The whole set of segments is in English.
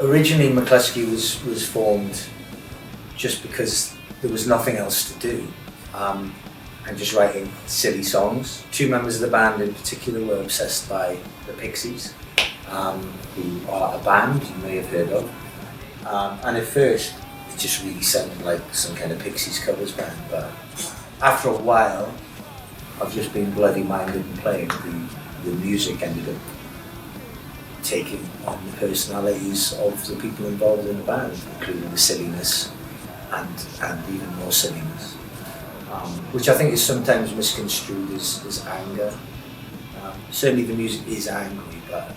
Originally, Mclusky was formed just because there was nothing else to do, and just writing silly songs. Two members of the band in particular were obsessed by the Pixies, who are a band you may have heard of. And at first, it just really sounded like some kind of Pixies covers band, but after a while of just being bloody minded and playing, the music ended up taking on the personalities of the people involved in the band, including the silliness and even more silliness, which I think is sometimes misconstrued as anger. Certainly the music is angry, but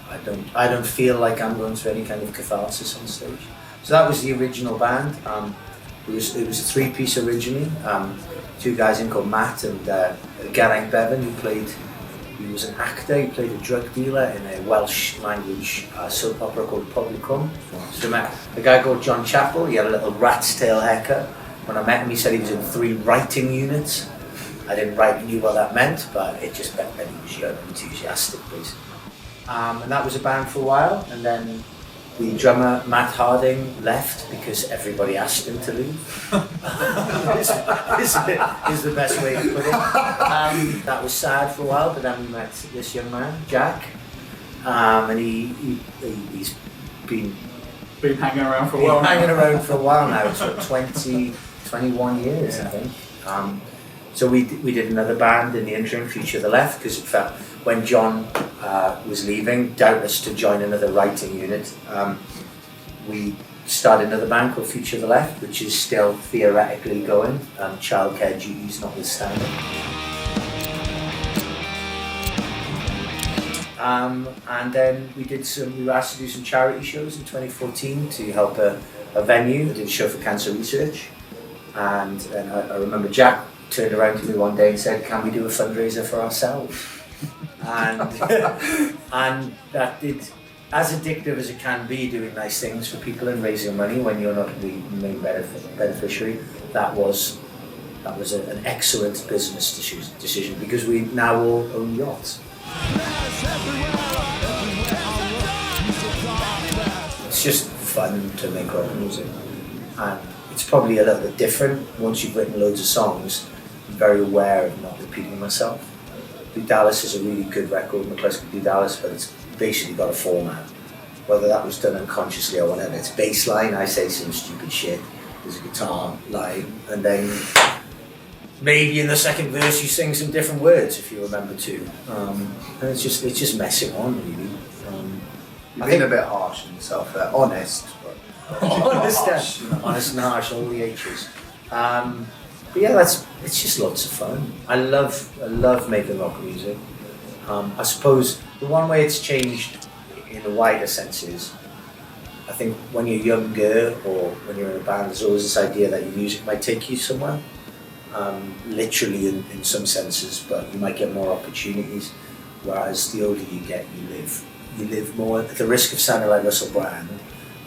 I don't feel like I'm going through any kind of catharsis on stage. So that was the original band. It was a three-piece originally. Two guys in called Matt and Geraint Bevan, he was an actor. He played a drug dealer in a Welsh language soap opera called Publicum. So I met a guy called John Chappell. He had a little rat's tail haircut. When I met him, he said he was in 3 writing units. I didn't knew what that meant, but it just meant that he was young and enthusiastic, basically. And that was a band for a while, and then the drummer, Matt Harding, left because everybody asked him to leave. is the best way to put it. That was sad for a while, but then we met this young man, Jack, and he's been hanging around for a while. Hanging around for a while now. It's what, 21 years, I think. So we did another band in the interim, Future the Left, because it felt when John was leaving, doubtless to join another writing unit, we started another band called Future the Left, which is still theoretically going, childcare duties notwithstanding. And then we were asked to do some charity shows in 2014 to help a venue. I did a show for cancer research, and I remember Jack turned around to me one day and said, "Can we do a fundraiser for ourselves?" And that did, as addictive as it can be, doing nice things for people and raising money when you're not the main beneficiary. That was an excellent business decision because we now all own yachts. It's just fun to make rock music, and it's probably a little bit different once you've written loads of songs. I'm very aware of not repeating myself. Do Dallas is a really good record, Mclusky Do Dallas, but it's basically got a format. Whether that was done unconsciously or whatever, it's bass line, I say some stupid shit, there's a guitar line, and then maybe in the second verse you sing some different words if you remember to. And it's just messing on, really. You've been a bit harsh on yourself there, honest. But honest and harsh, all the H's. But yeah, it's just lots of fun. I love making rock music. I suppose the one way it's changed in a wider sense is, I think when you're younger or when you're in a band, there's always this idea that your music might take you somewhere. Literally in some senses, but you might get more opportunities. Whereas the older you get, you live more. At the risk of sounding like Russell Brand,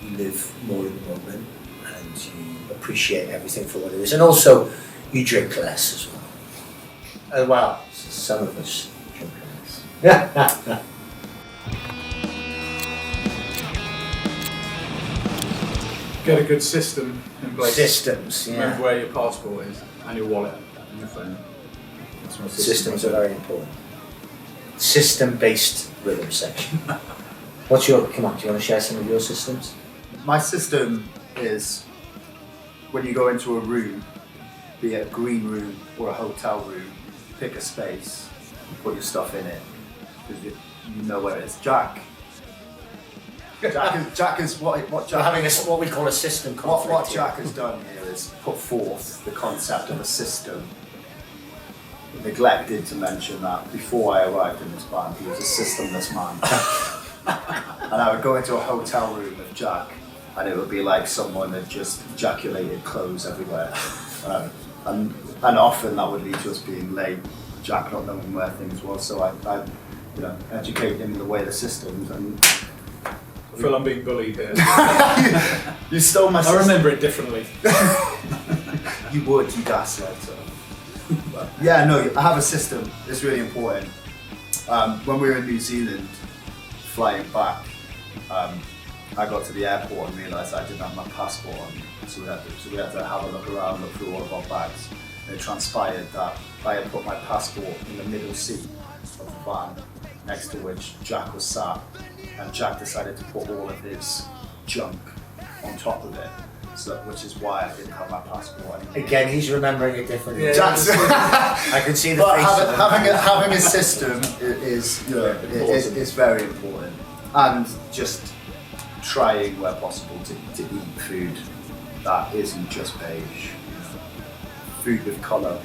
you live more in the moment and you appreciate everything for what it is. And also, you drink less as well. Well, some of us drink less. Get a good system in place. Systems, yeah. Remember where your passport is and your wallet and your phone. That's my Systems are very important. System-based rhythm section. What's your? Come on, do you want to share some of your systems? my system is when you go into a room, be it a green room or a hotel room, pick a space, put your stuff in it, because you know where it is. Jack is what Jack having what we call a system conflict. What Jack has done here is put forth the concept of a system. He neglected to mention that before I arrived in this band, he was a systemless man. And I would go into a hotel room with Jack, and it would be like someone had just ejaculated clothes everywhere. And often that would lead to us being late, Jack not knowing where things were. So I educate him in the way of the systems. And I feel I'm being bullied here. You stole my system. I remember it differently. You would, you gaslighter. But yeah, no, I have a system. It's really important. When we were in New Zealand, flying back, I got to the airport and realised I didn't have my passport on me. So we had to have a look around, look through all of our bags. And it transpired that I had put my passport in the middle seat of the van, next to which Jack was sat, and Jack decided to put all of his junk on top of it, so, which is why I didn't have my passport anymore. Again, he's remembering it differently. Jack's, I can see the but face of him. having a system is very important, and just trying where possible to eat food that isn't just beige. Food with colour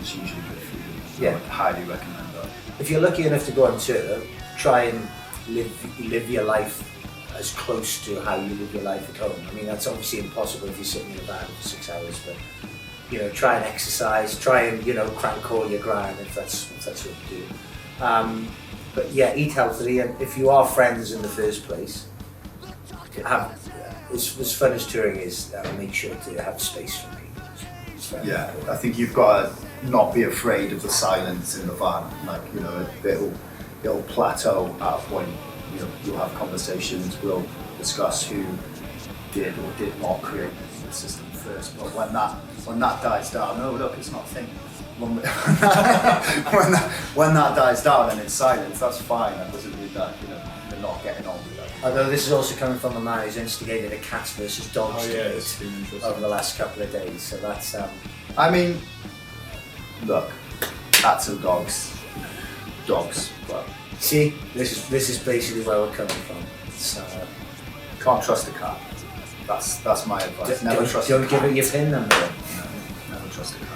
is usually good food. Yeah. I would highly recommend that. If you're lucky enough to go on tour, try and live your life as close to how you live your life at home. I mean, that's obviously impossible if you're sitting in a van for 6 hours, but you know, try and exercise, try and, you know, crank call your grind if that's what you do. But yeah, eat healthily, and if you are friends in the first place, as fun as touring is, make sure to have space for people. It's very important. I think you've got to not be afraid of the silence in the van. Like, you know, it'll plateau at a point. You know, you'll have conversations, we'll discuss who did or did not create the system first. But when that dies down, no, look, it's not a thing. When that dies down and it's silence, that's fine. That doesn't mean that, you know, you're not getting on with that. Although this is also coming from a man who's instigated a cats versus dogs it's debate been interesting. over the last couple of days, so that's I mean, look, cats and dogs, but see, this is basically where we're coming from. It's, can't trust a cat. That's my advice. Never trust a don't cat. give it your PIN number. No, never trust a cat.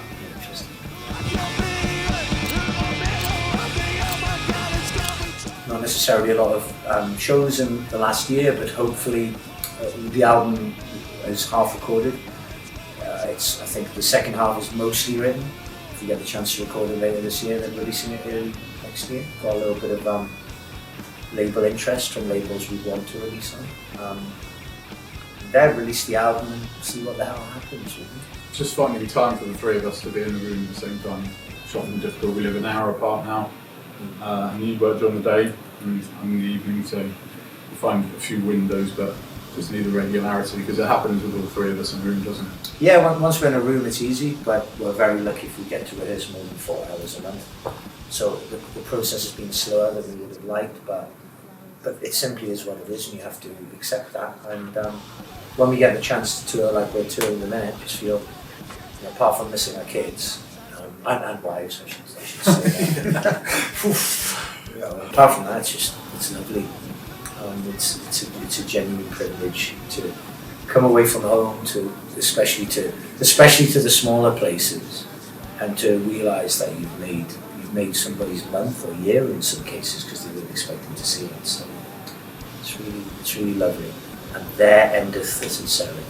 Not necessarily a lot of shows in the last year, but hopefully the album is half recorded. I think the second half is mostly written. If we get the chance to record it later this year, then releasing it early next year. Got a little bit of label interest from labels we want to release on. Then release the album and see what the hell happens. Really. Just finding time for the three of us to be in the room at the same time. It's often difficult. We live an hour apart now. And you work during the day and in the evening, so you find a few windows, but just need a regularity because it happens with all three of us in the room, doesn't it? Yeah, once we're in a room it's easy, but we're very lucky if we get to rehearse more than 4 hours a month. So the process has been slower than we would have liked, but it simply is what it is and you have to accept that. And when we get the chance to tour like we're touring at the minute, just feel, you know, apart from missing our kids, and wives, I should say. Apart from that, it's lovely. It's a genuine privilege to come away from home, especially to the smaller places, and to realise that you've made somebody's month or year in some cases because they weren't expecting to see it. So it's really lovely, and there endeth the sincerity.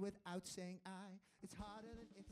Without saying I, it's harder than it's